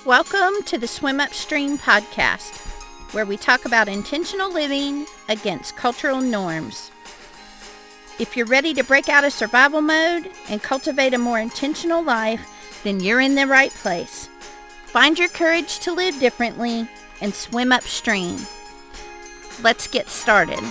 Welcome to the Swim Upstream podcast, where we talk about intentional living against cultural norms. If you're ready to break out of survival mode and cultivate a more intentional life, then you're in the right place. Find your courage to live differently and swim upstream. Let's get started.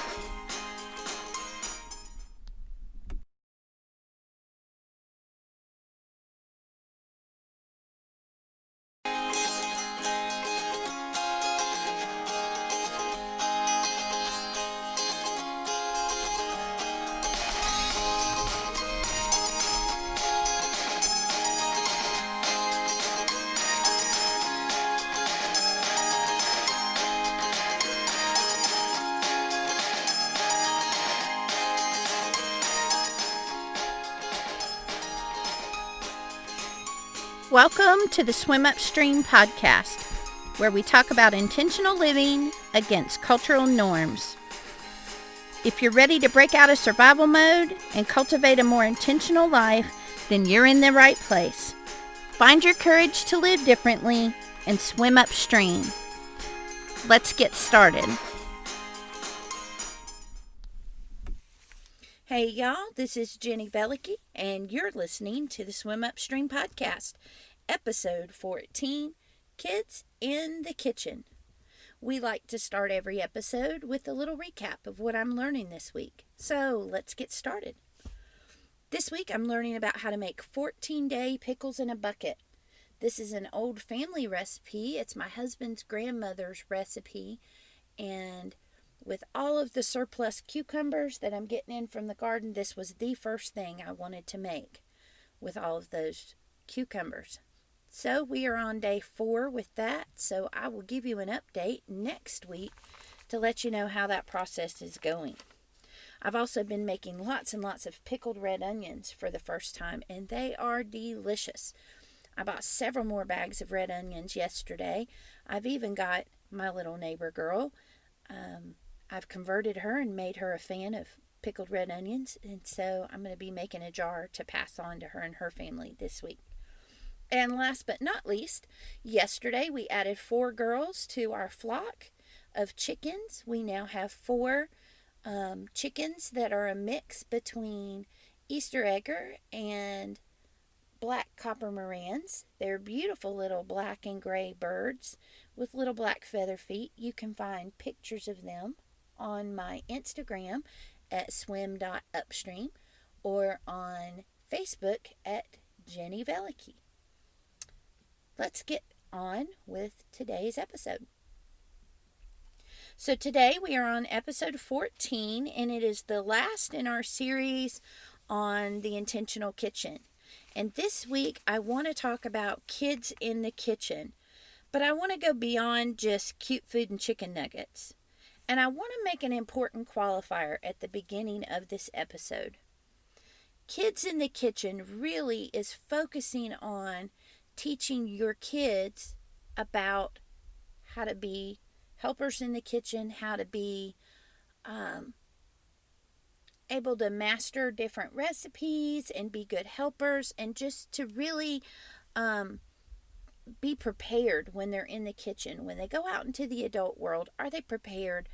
Welcome to the Swim Upstream podcast, where we talk about intentional living against cultural norms. If you're ready to break out of survival mode and cultivate a more intentional life, then you're in the right place. Find your courage to live differently and swim upstream. Let's get started. Hey y'all, this is Jenny Velicky, and you're listening to the Swim Upstream podcast, episode 14, Kids in the Kitchen. We like to start every episode with a little recap of what I'm learning this week. So let's get started. This week I'm learning about how to make 14-day pickles in a bucket. This is an old family recipe. It's my husband's grandmother's recipe, and with all of the surplus cucumbers that I'm getting in from the garden, this was the first thing I wanted to make with all of those cucumbers. So we are on day 4 with that, so I will give you an update next week to let you know how that process is going. I've also been making lots and lots of pickled red onions for the first time, and they are delicious. I bought several more bags of red onions yesterday. I've even got my little neighbor girl. I've converted her and made her a fan of pickled red onions, and so I'm going to be making a jar to pass on to her and her family this week. And last but not least, yesterday we added 4 girls to our flock of chickens. We now have 4 chickens that are a mix between Easter Egger and black copper Marans. They're beautiful little black and gray birds with little black feather feet. You can find pictures of them on my Instagram at swim.upstream or on Facebook at Jenny Velicky. Let's get on with today's episode. So today we are on episode 14, and it is the last in our series on the intentional kitchen. And this week I want to talk about kids in the kitchen, but I want to go beyond just cute food and chicken nuggets. And I want to make an important qualifier at the beginning of this episode. Kids in the kitchen really is focusing on teaching your kids about how to be helpers in the kitchen, how to be able to master different recipes and be good helpers, and just to really be prepared when they're in the kitchen. When they go out into the adult world, are they prepared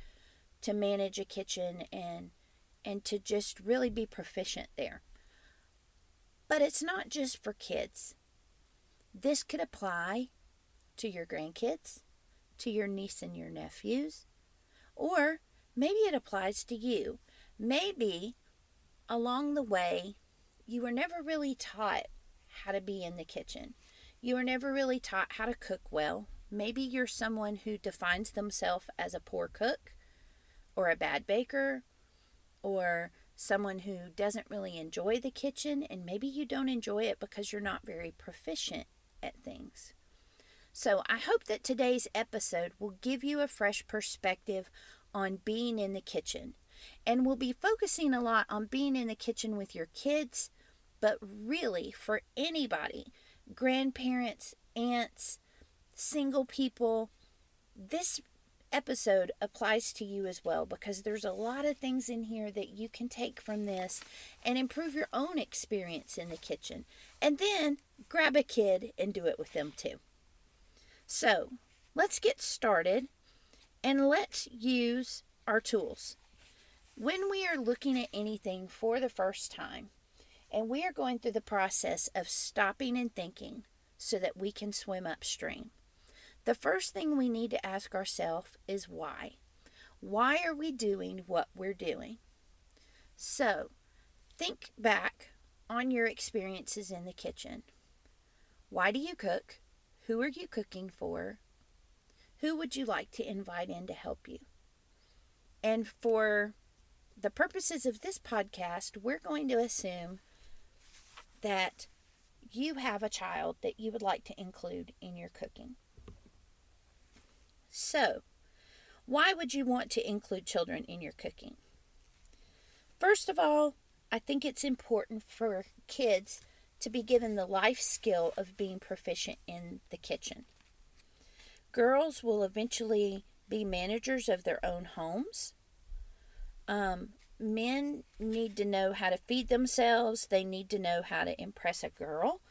to manage a kitchen and to just really be proficient there? But it's not just for kids. This could apply to your grandkids, to your niece and your nephews, or maybe it applies to you. Maybe along the way you were never really taught how to be in the kitchen. You were never really taught how to cook well. Maybe you're someone who defines themselves as a poor cook or a bad baker, or someone who doesn't really enjoy the kitchen, and maybe you don't enjoy it because you're not very proficient at things. So I hope that today's episode will give you a fresh perspective on being in the kitchen. And we'll be focusing a lot on being in the kitchen with your kids, but really for anybody, grandparents, aunts, single people, this episode applies to you as well, because there's a lot of things in here that you can take from this and improve your own experience in the kitchen. And then grab a kid and do it with them too. So let's get started and let's use our tools. When we are looking at anything for the first time, and we are going through the process of stopping and thinking so that we can swim upstream, the first thing we need to ask ourselves is why. Why are we doing what we're doing? So, think back on your experiences in the kitchen. Why do you cook? Who are you cooking for? Who would you like to invite in to help you? And for the purposes of this podcast, we're going to assume that you have a child that you would like to include in your cooking. So, why would you want to include children in your cooking? First of all, I think it's important for kids to be given the life skill of being proficient in the kitchen. Girls will eventually be managers of their own homes. Men need to know how to feed themselves. They need to know how to impress a girl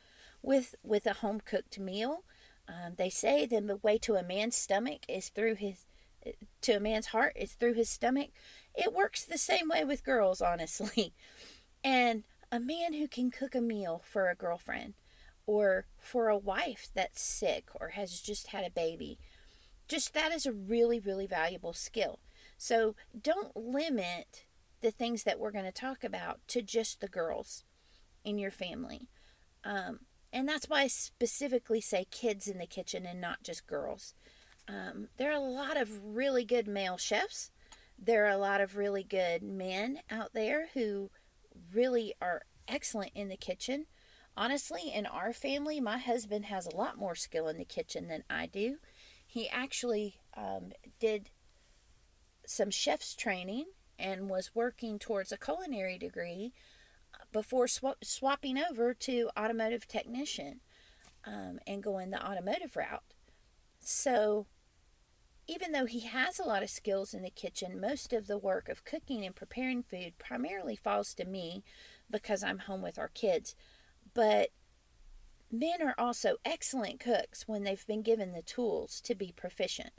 with a home-cooked meal. They say that the way to a man's stomach is to a man's heart is through his stomach. It works the same way with girls, honestly. And a man who can cook a meal for a girlfriend or for a wife that's sick or has just had a baby, just that is a really, really valuable skill. So don't limit the things that we're going to talk about to just the girls in your family. And that's why I specifically say kids in the kitchen and not just girls. There are a lot of really good male chefs. There are a lot of really good men out there who really are excellent in the kitchen. Honestly, in our family, my husband has a lot more skill in the kitchen than I do. He actually did some chef's training and was working towards a culinary degree before swapping over to automotive technician and going the automotive route. So even though he has a lot of skills in the kitchen, most of the work of cooking and preparing food primarily falls to me because I'm home with our kids. But men are also excellent cooks when they've been given the tools to be proficient.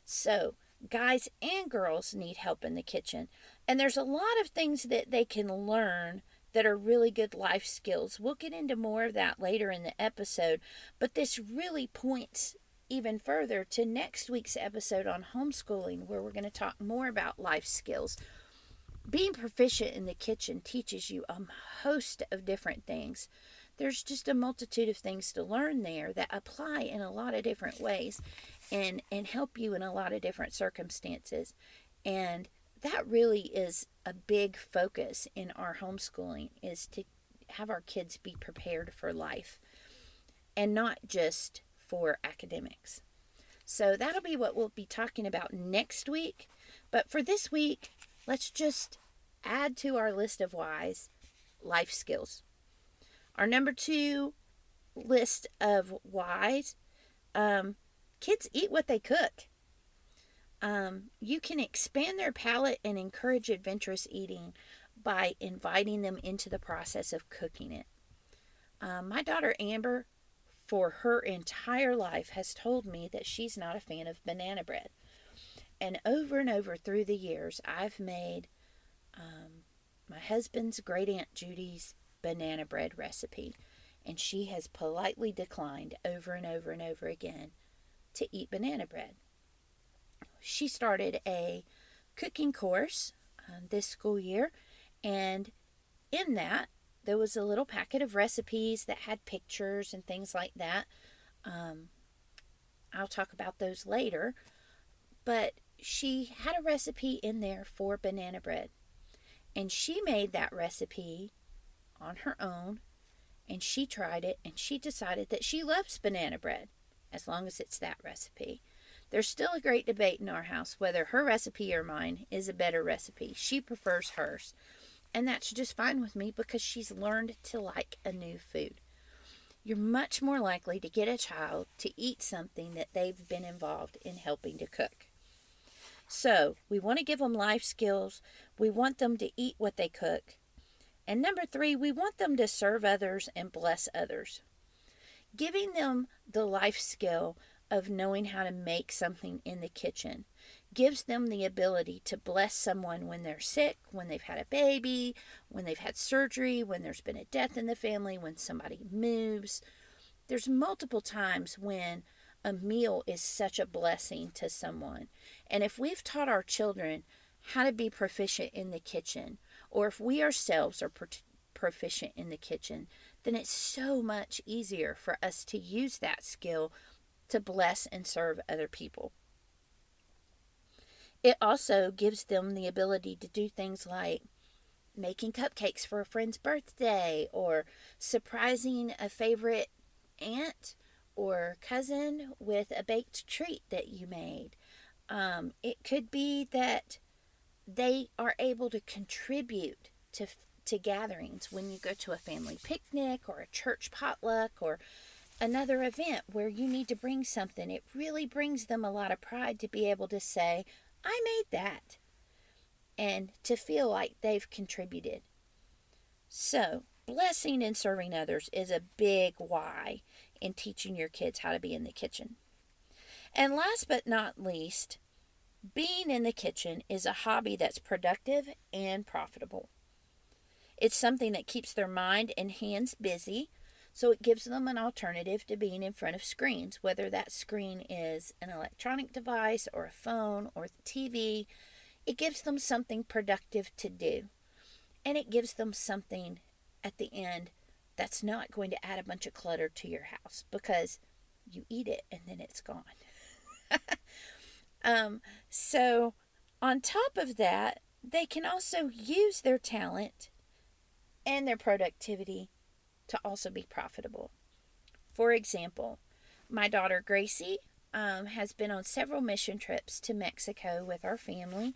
So guys and girls need help in the kitchen. And there's a lot of things that they can learn that are really good life skills. We'll get into more of that later in the episode, but this really points even further to next week's episode on homeschooling, where we're going to talk more about life skills. Being proficient in the kitchen teaches you a host of different things. There's just a multitude of things to learn there that apply in a lot of different ways and help you in a lot of different circumstances. And that really is a big focus in our homeschooling, is to have our kids be prepared for life and not just for academics. So that'll be what we'll be talking about next week. But for this week, let's just add to our list of whys life skills. Our number 2 list of whys, kids eat what they cook. You can expand their palate and encourage adventurous eating by inviting them into the process of cooking it. My daughter Amber, for her entire life, has told me that she's not a fan of banana bread. And over through the years, I've made my husband's great aunt Judy's banana bread recipe, and she has politely declined over and over again to eat banana bread. She started a cooking course this school year, and in that there was a little packet of recipes that had pictures and things like that. I'll talk about those later, but she had a recipe in there for banana bread, and she made that recipe on her own, and she tried it, and she decided that she loves banana bread as long as it's that recipe. There's still a great debate in our house whether her recipe or mine is a better recipe. She prefers hers, and that's just fine with me because she's learned to like a new food. You're much more likely to get a child to eat something that they've been involved in helping to cook. So we want to give them life skills. We want them to eat what they cook. And number 3, we want them to serve others and bless others. Giving them the life skill of knowing how to make something in the kitchen gives them the ability to bless someone when they're sick, when they've had a baby, when they've had surgery, when there's been a death in the family, when somebody moves. There's multiple times when a meal is such a blessing to someone. And if we've taught our children how to be proficient in the kitchen, or if we ourselves are proficient in the kitchen, then it's so much easier for us to use that skill to bless and serve other people. It also gives them the ability to do things like making cupcakes for a friend's birthday, or surprising a favorite aunt or cousin with a baked treat that you made. It could be that they are able to contribute to gatherings when you go to a family picnic or a church potluck or another event where you need to bring something. It really brings them a lot of pride to be able to say, I made that, and to feel like they've contributed. So, blessing and serving others is a big why in teaching your kids how to be in the kitchen. And last but not least, being in the kitchen is a hobby that's productive and profitable. It's something that keeps their mind and hands busy, so it gives them an alternative to being in front of screens, whether that screen is an electronic device or a phone or the TV. It gives them something productive to do, and it gives them something at the end that's not going to add a bunch of clutter to your house, because you eat it and then it's gone. So on top of that, they can also use their talent and their productivity to also be profitable. For example, my daughter Gracie has been on several mission trips to Mexico with our family,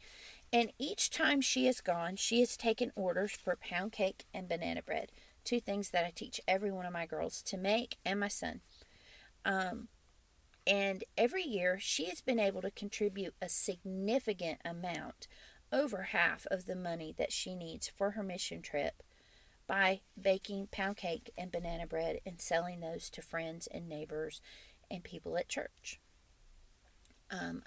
and each time she has gone, she has taken orders for pound cake and banana bread, two things that I teach every one of my girls to make, and my son. And every year she has been able to contribute a significant amount, over half of the money that she needs for her mission trip, by baking pound cake and banana bread and selling those to friends and neighbors and people at church.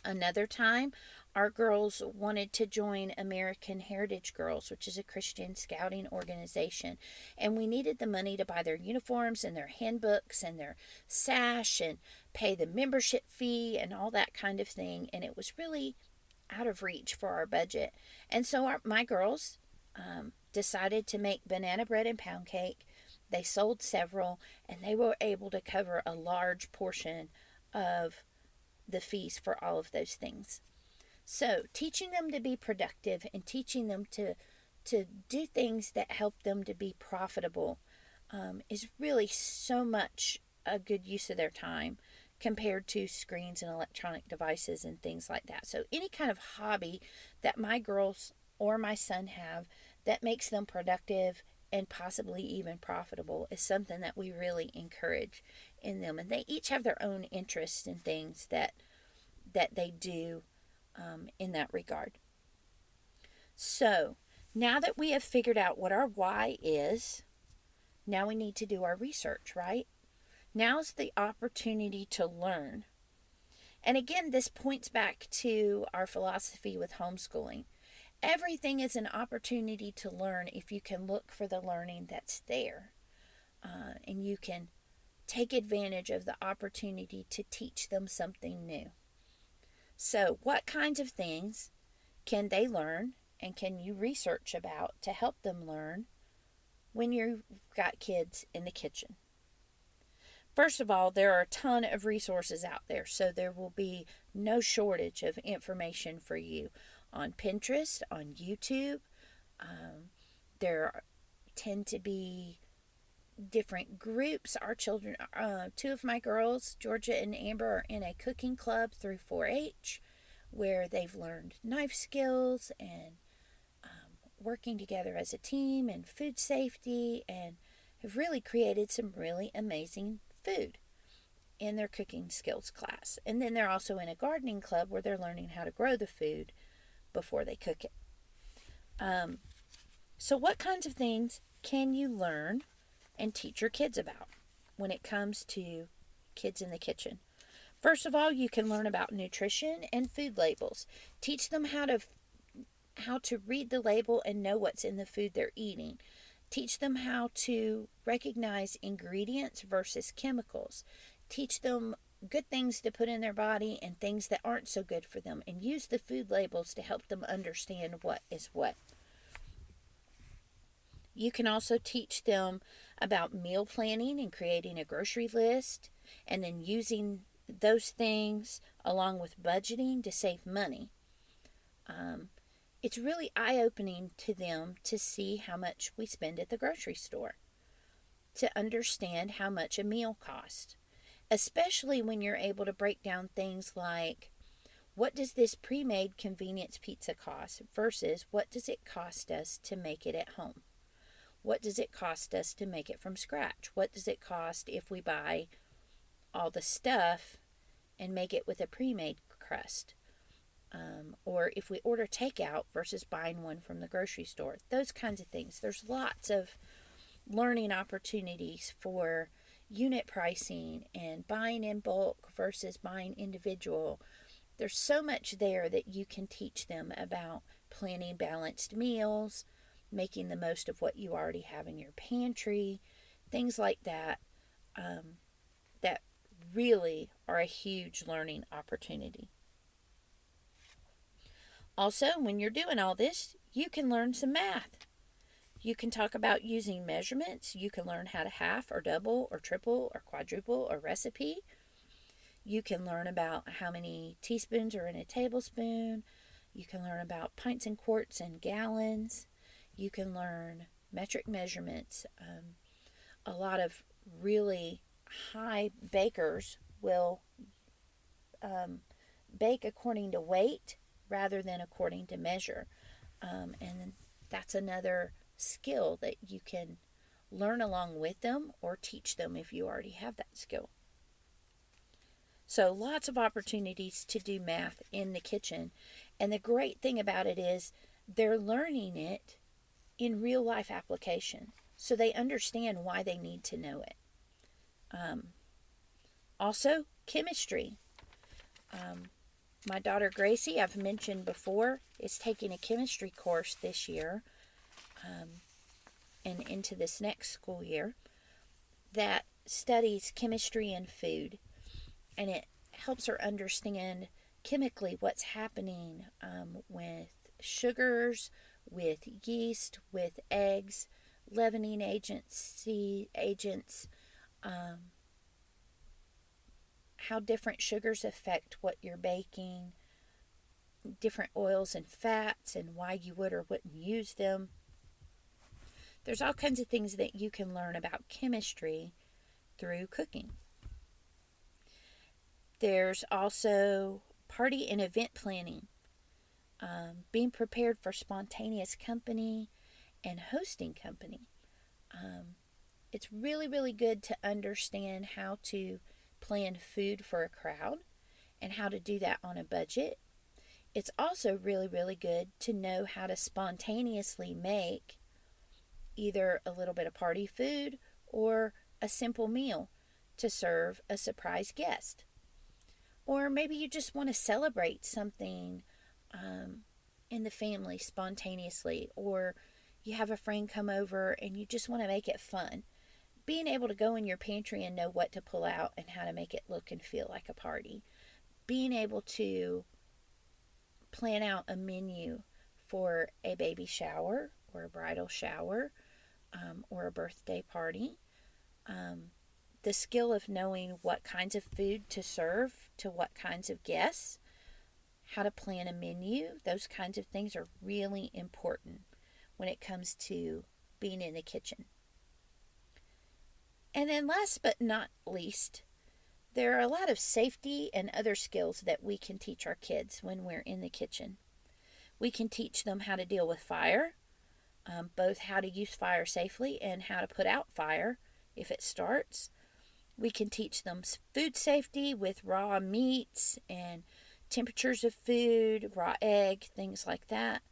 Another time, our girls wanted to join American Heritage Girls, which is a Christian scouting organization, and we needed the money to buy their uniforms and their handbooks and their sash and pay the membership fee and all that kind of thing, and it was really out of reach for our budget. And so my girls decided to make banana bread and pound cake. They sold several, and they were able to cover a large portion of the fees for all of those things. So teaching them to be productive and teaching them to do things that help them to be profitable is really so much a good use of their time compared to screens and electronic devices and things like that. So any kind of hobby that my girls or my son have that makes them productive and possibly even profitable is something that we really encourage in them. And they each have their own interests and things that they do in that regard. So now that we have figured out what our why is, now we need to do our research, right? Now's the opportunity to learn. And again, this points back to our philosophy with homeschooling. Everything is an opportunity to learn if you can look for the learning that's there. And you can take advantage of the opportunity to teach them something new. So, what kinds of things can they learn and can you research about to help them learn when you've got kids in the kitchen? First of all, there are a ton of resources out there, so there will be no shortage of information for you on Pinterest, on YouTube. There tend to be different groups. Our children, two of my girls, Georgia and Amber, are in a cooking club through 4-H, where they've learned knife skills and working together as a team and food safety, and have really created some really amazing food in their cooking skills class. And then they're also in a gardening club where they're learning how to grow the food before they cook it. So what kinds of things can you learn and teach your kids about when it comes to kids in the kitchen? First of all, you can learn about nutrition and food labels. Teach them how to read the label and know what's in the food they're eating. Teach them how to recognize ingredients versus chemicals. Teach them good things to put in their body and things that aren't so good for them, and use the food labels to help them understand what is what. You can also teach them about meal planning and creating a grocery list, and then using those things along with budgeting to save money. It's really eye-opening to them to see how much we spend at the grocery store, to understand how much a meal costs, especially when you're able to break down things like, what does this pre-made convenience pizza cost versus what does it cost us to make it at home? What does it cost us to make it from scratch? What does it cost if we buy all the stuff and make it with a pre-made crust? Or if we order takeout versus buying one from the grocery store. Those kinds of things. There's lots of learning opportunities for unit pricing and buying in bulk versus buying individual. There's so much there that you can teach them about planning balanced meals, making the most of what you already have in your pantry, things like that, that really are a huge learning opportunity. Also, when you're doing all this, you can learn some math. You can talk about using measurements. You can learn how to half or double or triple or quadruple a recipe. You can learn about how many teaspoons are in a tablespoon. You can learn about pints and quarts and gallons. You can learn metric measurements. A lot of really high bakers will bake according to weight rather than according to measure. And that's another skill that you can learn along with them or teach them if you already have that skill. So lots of opportunities to do math in the kitchen. And the great thing about it is they're learning it in real life application. So they understand why they need to know it. Also, chemistry. My daughter Gracie, I've mentioned before, is taking a chemistry course this year and into this next school year that studies chemistry and food. And it helps her understand chemically what's happening with sugars, with yeast, with eggs, leavening agents, how different sugars affect what you're baking, different oils and fats, and why you would or wouldn't use them. There's all kinds of things that you can learn about chemistry through cooking. There's also party and event planning, being prepared for spontaneous company and hosting company. It's really, really good to understand how to plan food for a crowd and how to do that on a budget. It's also really, really good to know how to spontaneously make either a little bit of party food or a simple meal to serve a surprise guest. Or maybe you just want to celebrate something in the family spontaneously, or you have a friend come over and you just want to make it fun. Being able to go in your pantry and know what to pull out and how to make it look and feel like a party. Being able to plan out a menu for a baby shower or a bridal shower or a birthday party. The skill of knowing what kinds of food to serve to what kinds of guests, how to plan a menu, those kinds of things are really important when it comes to being in the kitchen. And then last but not least, there are a lot of safety and other skills that we can teach our kids when we're in the kitchen. We can teach them how to deal with fire, both how to use fire safely and how to put out fire if it starts. We can teach them food safety with raw meats and temperatures of food, raw egg, things like that.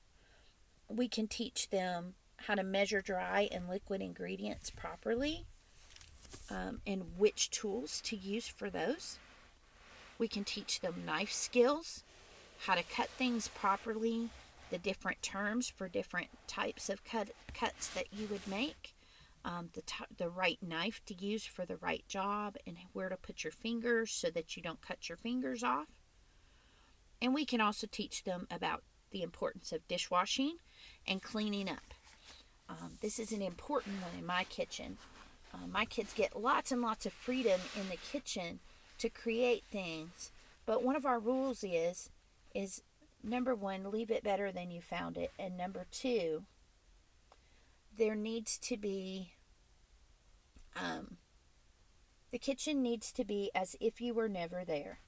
We can teach them how to measure dry and liquid ingredients properly and which tools to use for those. We can teach them knife skills, how to cut things properly, the different terms for different types of cuts that you would make, the right knife to use for the right job, and where to put your fingers so that you don't cut your fingers off. And we can also teach them about the importance of dishwashing and cleaning up. This is an important one in my kitchen. My kids get lots and lots of freedom in the kitchen to create things, but one of our rules is number one, leave it better than you found it, and number two, there needs to be the kitchen needs to be as if you were never there.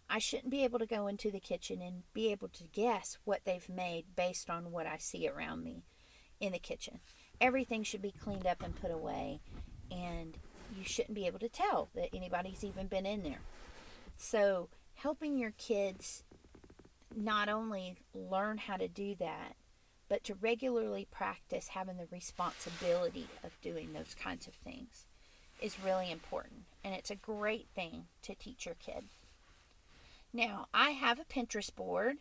I shouldn't be able to go into the kitchen and be able to guess what they've made based on what I see around me in the kitchen. Everything should be cleaned up and put away, and you shouldn't be able to tell that anybody's even been in there. So helping your kids not only learn how to do that, but to regularly practice having the responsibility of doing those kinds of things is really important. And it's a great thing to teach your kid. Now, I have a Pinterest board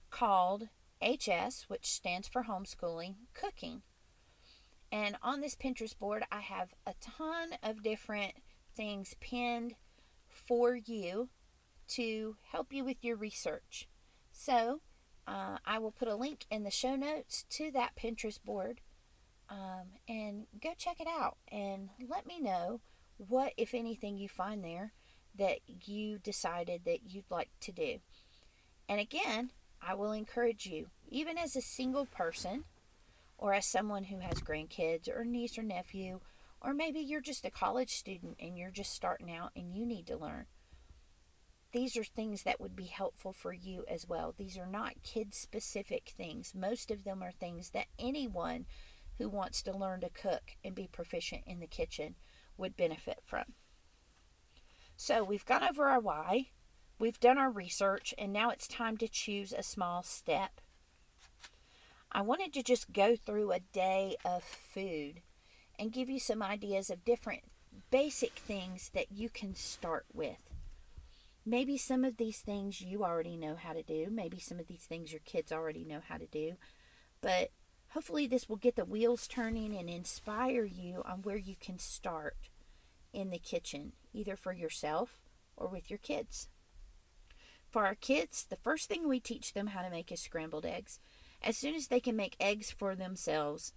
called HS, which stands for Homeschooling Cooking. And on this Pinterest board, I have a ton of different things pinned for you to help you with your research. So, I will put a link in the show notes to that Pinterest board, and go check it out and let me know what, if anything, you find there that you decided that you'd like to do. And again, I will encourage you, even as a single person, or as someone who has grandkids or niece or nephew, or maybe you're just a college student and you're just starting out and you need to learn. These are things that would be helpful for you as well. These are not kid-specific things. Most of them are things that anyone who wants to learn to cook and be proficient in the kitchen would benefit from. So we've gone over our why, we've done our research, and now it's time to choose a small step. I wanted to just go through a day of food and give you some ideas of different basic things that you can start with. Maybe some of these things you already know how to do. Maybe some of these things your kids already know how to do. But hopefully this will get the wheels turning and inspire you on where you can start in the kitchen, either for yourself or with your kids. For our kids, the first thing we teach them how to make is scrambled eggs. As soon as they can make eggs for themselves,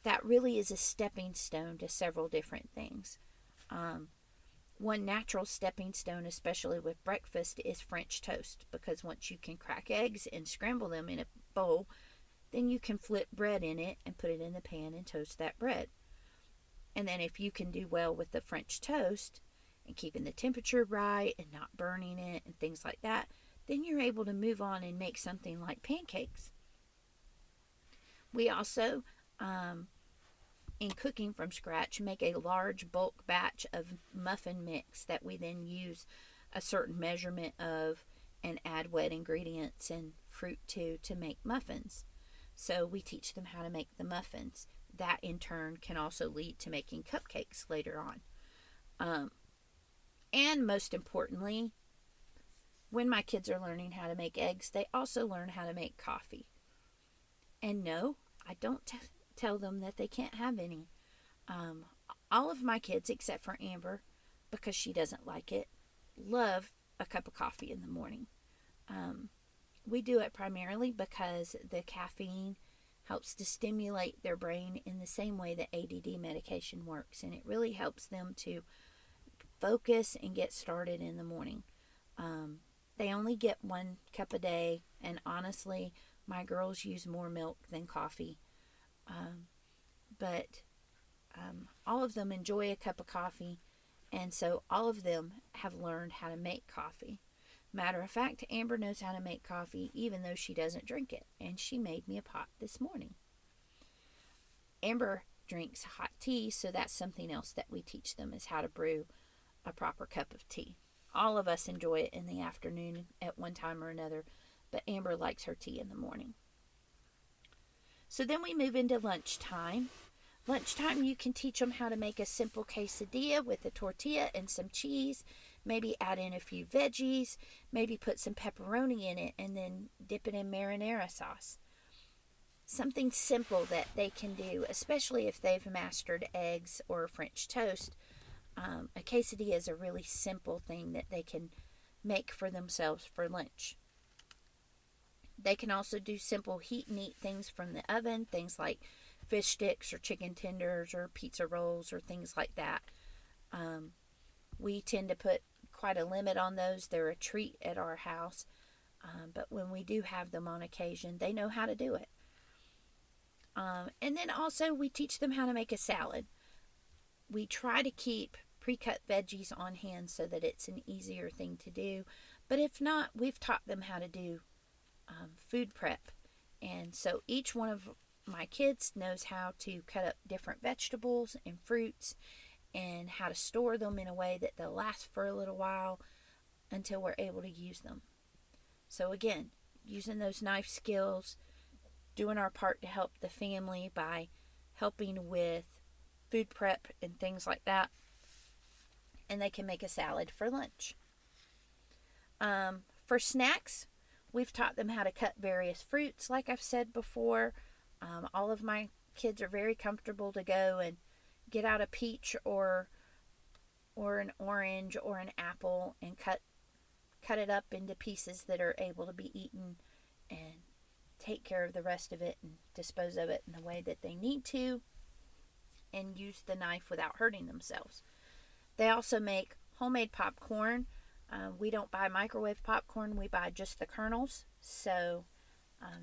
that really is a stepping stone to several different things. One natural stepping stone, especially with breakfast, is French toast, because once you can crack eggs and scramble them in a bowl, then you can flip bread in it and put it in the pan and toast that bread. And then if you can do well with the French toast and keeping the temperature right and not burning it and things like that, then you're able to move on and make something like pancakes. We also, in cooking from scratch, make a large bulk batch of muffin mix that we then use a certain measurement of and add wet ingredients and fruit to make muffins. So we teach them how to make the muffins. That in turn can also lead to making cupcakes later on. And most importantly, when my kids are learning how to make eggs, they also learn how to make coffee. And no, I don't tell them that they can't have any. All of my kids, except for Amber, because she doesn't like it, love a cup of coffee in the morning. We do it primarily because the caffeine helps to stimulate their brain in the same way that ADD medication works, and it really helps them to focus and get started in the morning. They only get 1 cup a day, and honestly, my girls use more milk than coffee. But all of them enjoy a cup of coffee, and so all of them have learned how to make coffee. Matter of fact, Amber knows how to make coffee even though she doesn't drink it, and she made me a pot this morning. Amber drinks hot tea, so that's something else that we teach them, is how to brew a proper cup of tea. All of us enjoy it in the afternoon at one time or another, but Amber likes her tea in the morning. So then we move into lunchtime. Lunchtime, you can teach them how to make a simple quesadilla with a tortilla and some cheese. maybe add in a few veggies, maybe put some pepperoni in it, and then dip it in marinara sauce. Something simple that they can do, especially if they've mastered eggs or French toast. A quesadilla is a really simple thing that they can make for themselves for lunch. They can also do simple heat and eat things from the oven, things like fish sticks or chicken tenders or pizza rolls or things like that. We tend to put quite a limit on those. They're a treat at our house. But when we do have them on occasion, they know how to do it. And then also we teach them how to make a salad. We try to keep pre-cut veggies on hand so that it's an easier thing to do. But if not, we've taught them how to do food prep. And so each one of my kids knows how to cut up different vegetables and fruits and how to store them in a way that they'll last for a little while until we're able to use them. So again, using those knife skills, doing our part to help the family by helping with food prep and things like that. And they can make a salad for lunch. For snacks, we've taught them how to cut various fruits, like I've said before. All of my kids are very comfortable to go and get out a peach or an orange or an apple and cut it up into pieces that are able to be eaten and take care of the rest of it and dispose of it in the way that they need to and use the knife without hurting themselves. They also make homemade popcorn. We don't buy microwave popcorn. We buy just the kernels. So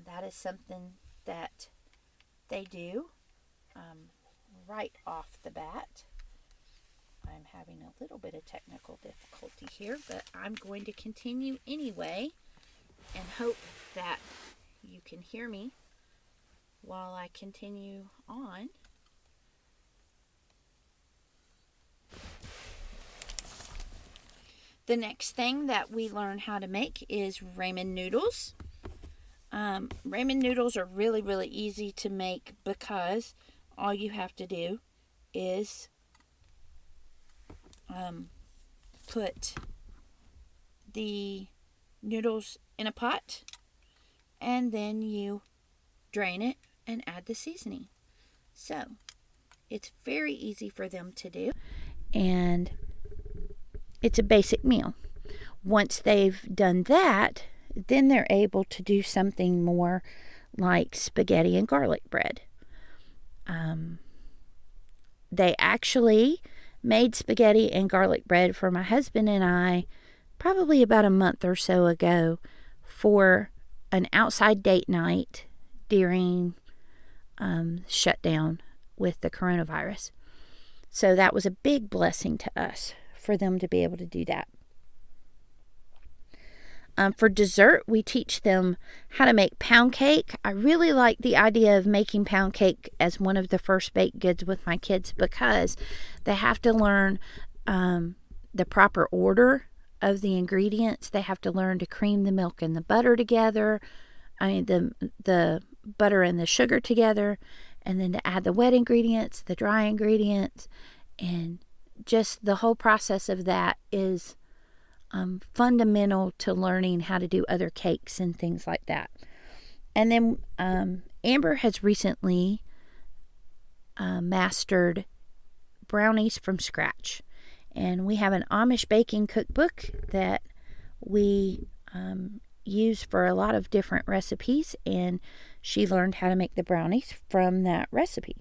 that is something that they do right off the bat. I'm having a little bit of technical difficulty here, but I'm going to continue anyway and hope that you can hear me while I continue on. The next thing that we learn how to make is ramen noodles. Ramen noodles are really, really easy to make because all you have to do is put the noodles in a pot and then you drain it and add the seasoning. So it's very easy for them to do, and it's a basic meal. Once they've done that, then they're able to do something more like spaghetti and garlic bread. They actually made spaghetti and garlic bread for my husband and I probably about a month or so ago for an outside date night during shutdown with the coronavirus. So that was a big blessing to us for them to be able to do that. For dessert, we teach them how to make pound cake. I really like the idea of making pound cake as one of the first baked goods with my kids because they have to learn the proper order of the ingredients. They have to learn to cream the milk and the butter together. The butter and the sugar together, and then to add the wet ingredients, the dry ingredients, and just the whole process of that is fundamental to learning how to do other cakes and things like that. And then Amber has recently mastered brownies from scratch. And we have an Amish baking cookbook that we use for a lot of different recipes, and she learned how to make the brownies from that recipe.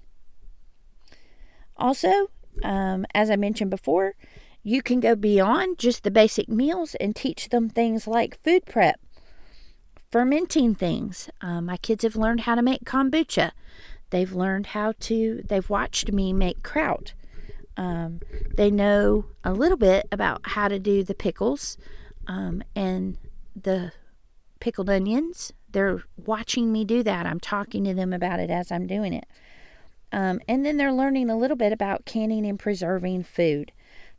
Also, as I mentioned before, you can go beyond just the basic meals and teach them things like food prep, fermenting things. My kids have learned how to make kombucha. They've watched me make kraut. They know a little bit about how to do the pickles and the pickled onions. They're watching me do that. I'm talking to them about it as I'm doing it. And then they're learning a little bit about canning and preserving food.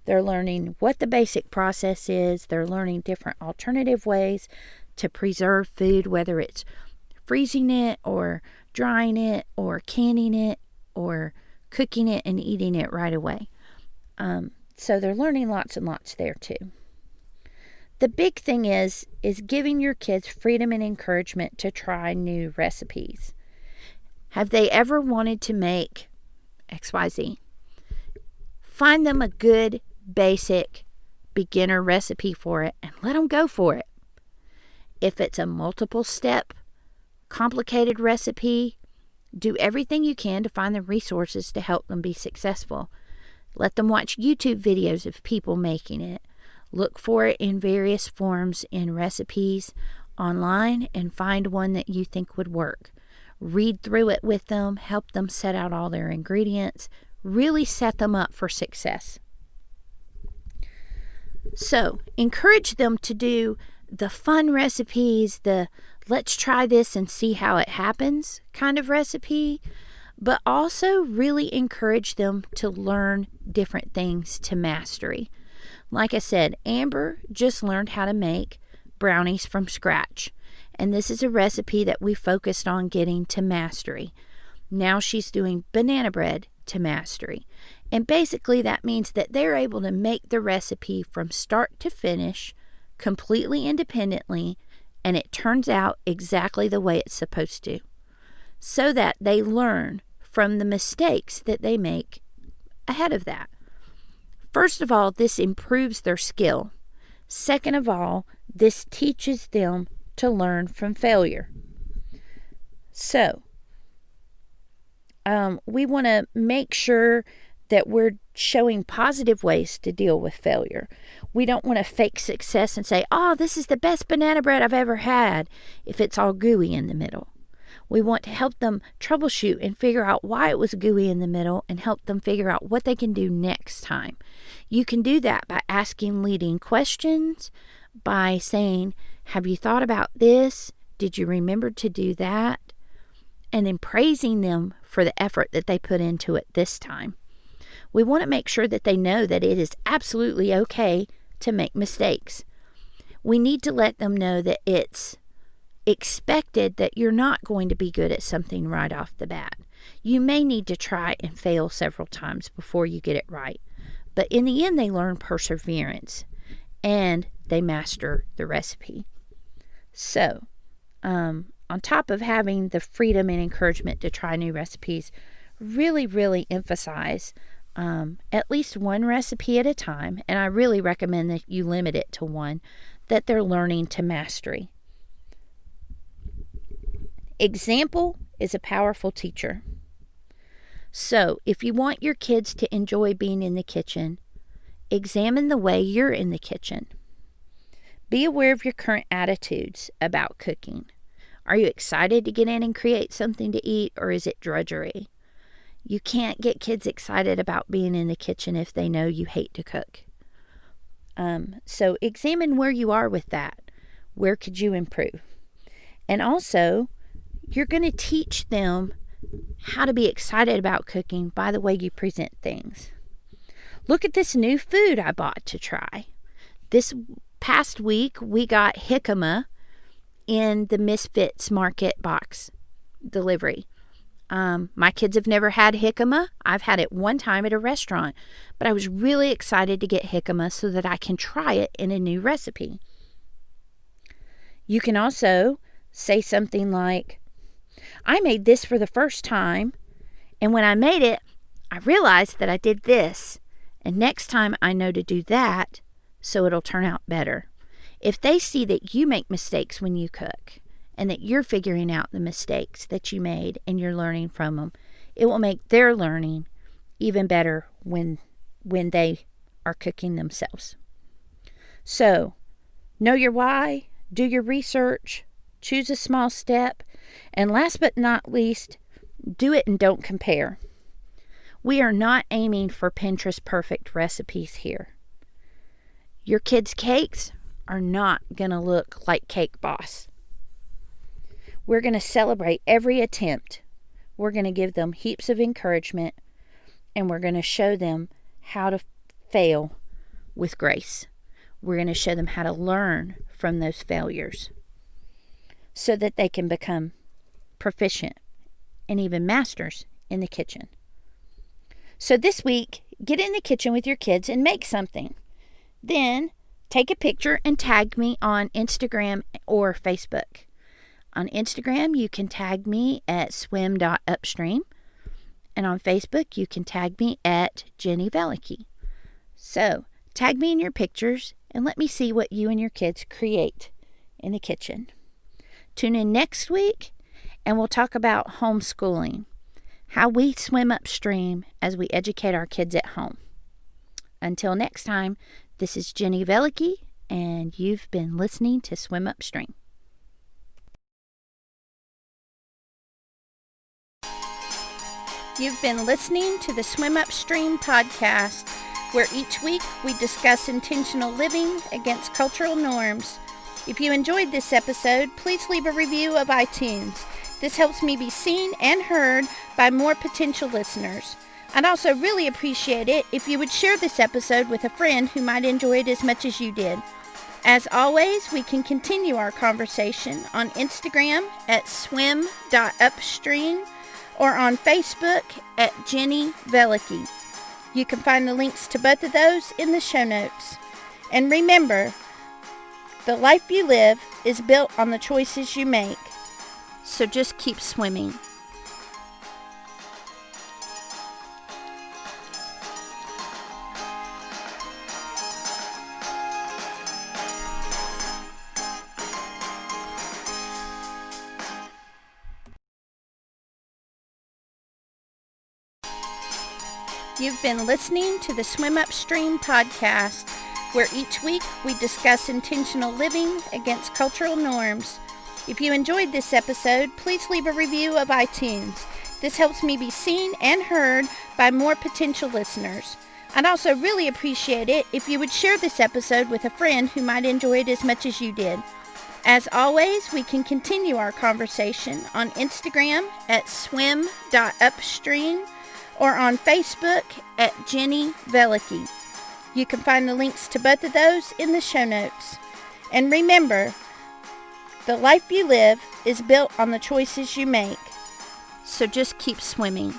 They're learning what the basic process is. They're learning different alternative ways to preserve food, whether it's freezing it or drying it or canning it or cooking it and eating it right away. So they're learning lots and lots there too. The big thing is giving your kids freedom and encouragement to try new recipes. Have they ever wanted to make XYZ? Find them a good, basic, beginner recipe for it and let them go for it. If it's a multiple step, complicated recipe, do everything you can to find the resources to help them be successful. Let them watch YouTube videos of people making it. Look for it in various forms in recipes online and find one that you think would work. Read through it with them, help them set out all their ingredients, really set them up for success. So, encourage them to do the fun recipes, the let's try this and see how it happens kind of recipe, but also really encourage them to learn different things to mastery. Like I said, Amber just learned how to make brownies from scratch, and this is a recipe that we focused on getting to mastery. Now she's doing banana bread to mastery, and basically that means that they're able to make the recipe from start to finish completely independently, and it turns out exactly the way it's supposed to, so that they learn from the mistakes that they make ahead of that. First of all, this improves their skill. Second of all, this teaches them to learn from failure. So, we want to make sure that we're showing positive ways to deal with failure. We don't want to fake success and say, oh, this is the best banana bread I've ever had, if it's all gooey in the middle. We want to help them troubleshoot and figure out why it was gooey in the middle and help them figure out what they can do next time. You can do that by asking leading questions, by saying, have you thought about this? Did you remember to do that? And then praising them for the effort that they put into it this time. We want to make sure that they know that it is absolutely okay to make mistakes. We need to let them know that it's expected that you're not going to be good at something right off the bat. You may need to try and fail several times before you get it right. But in the end, they learn perseverance and they master the recipe. So, on top of having the freedom and encouragement to try new recipes, really emphasize at least one recipe at a time, and I really recommend that you limit it to one that they're learning to mastery. Example is a powerful teacher. So, if you want your kids to enjoy being in the kitchen, examine the way you're in the kitchen. Be aware of your current attitudes about cooking. Are you excited to get in and create something to eat, or is it drudgery? You can't get kids excited about being in the kitchen if they know you hate to cook. So examine where you are with that. Where could you improve? And also, you're going to teach them how to be excited about cooking by the way you present things. Look at this new food I bought to try. This past week, we got jicama in the Misfits Market box delivery. My kids have never had jicama. I've had it one time at a restaurant, but I was really excited to get jicama so that I can try it in a new recipe. You can also say something like, I made this for the first time, and when I made it, I realized that I did this, and next time I know to do that, so it'll turn out better. If they see that you make mistakes when you cook, and that you're figuring out the mistakes that you made and you're learning from them, it will make their learning even better when they are cooking themselves. So, know your why, do your research, choose a small step, and last but not least, do it and don't compare. We are not aiming for Pinterest perfect recipes here. Your kids' cakes are not going to look like Cake Boss. We're going to celebrate every attempt. We're going to give them heaps of encouragement, and we're going to show them how to fail with grace. We're going to show them how to learn from those failures so that they can become proficient and even masters in the kitchen. So this week, get in the kitchen with your kids and make something. Then take a picture and tag me on Instagram or Facebook. On Instagram, you can tag me at swim.upstream. And on Facebook, you can tag me at Jenny Velicky. So, tag me in your pictures and let me see what you and your kids create in the kitchen. Tune in next week and we'll talk about homeschooling, how we swim upstream as we educate our kids at home. Until next time, this is Jenny Velicky, and you've been listening to Swim Upstream. You've been listening to the Swim Upstream podcast, where each week we discuss intentional living against cultural norms. If you enjoyed this episode, please leave a review of iTunes. This helps me be seen and heard by more potential listeners. I'd also really appreciate it if you would share this episode with a friend who might enjoy it as much as you did. As always, we can continue our conversation on Instagram at swim.upstream or on Facebook at Jenny Velicky. You can find the links to both of those in the show notes. And remember, the life you live is built on the choices you make. So just keep swimming. You've been listening to the Swim Upstream podcast, where each week we discuss intentional living against cultural norms. If you enjoyed this episode, please leave a review of iTunes. This helps me be seen and heard by more potential listeners. I'd also really appreciate it if you would share this episode with a friend who might enjoy it as much as you did. As always, we can continue our conversation on Instagram at swim.upstream or on Facebook at Jenny Velicky. You can find the links to both of those in the show notes. And remember, the life you live is built on the choices you make. So just keep swimming.